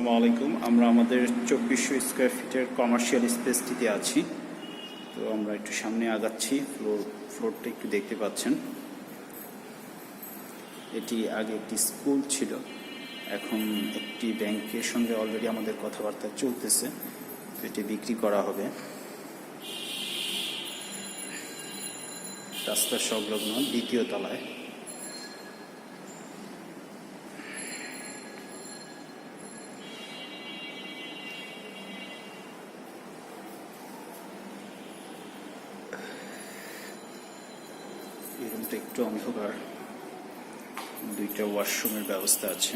আসসালামু আলাইকুম। আমরা আমাদের 2400 স্কোয়ার ফিটের কমার্শিয়াল স্পেসটিতে আছি। তো আমরা একটু সামনে আগাচ্ছি। ফ্লোরটা একটু দেখতে পাচ্ছেন। এটি আগে একটি স্কুল ছিল, এখন একটি ব্যাংকের সঙ্গে অলরেডি আমাদের কথাবার্তা চলতেছে। এটি বিক্রি করা হবে। রাস্তার সংলগ্ন দ্বিতীয় তলায়। এই রুমটা একটু অন্ধকার, দুইটা ওয়াশরুমের ব্যবস্থা আছে।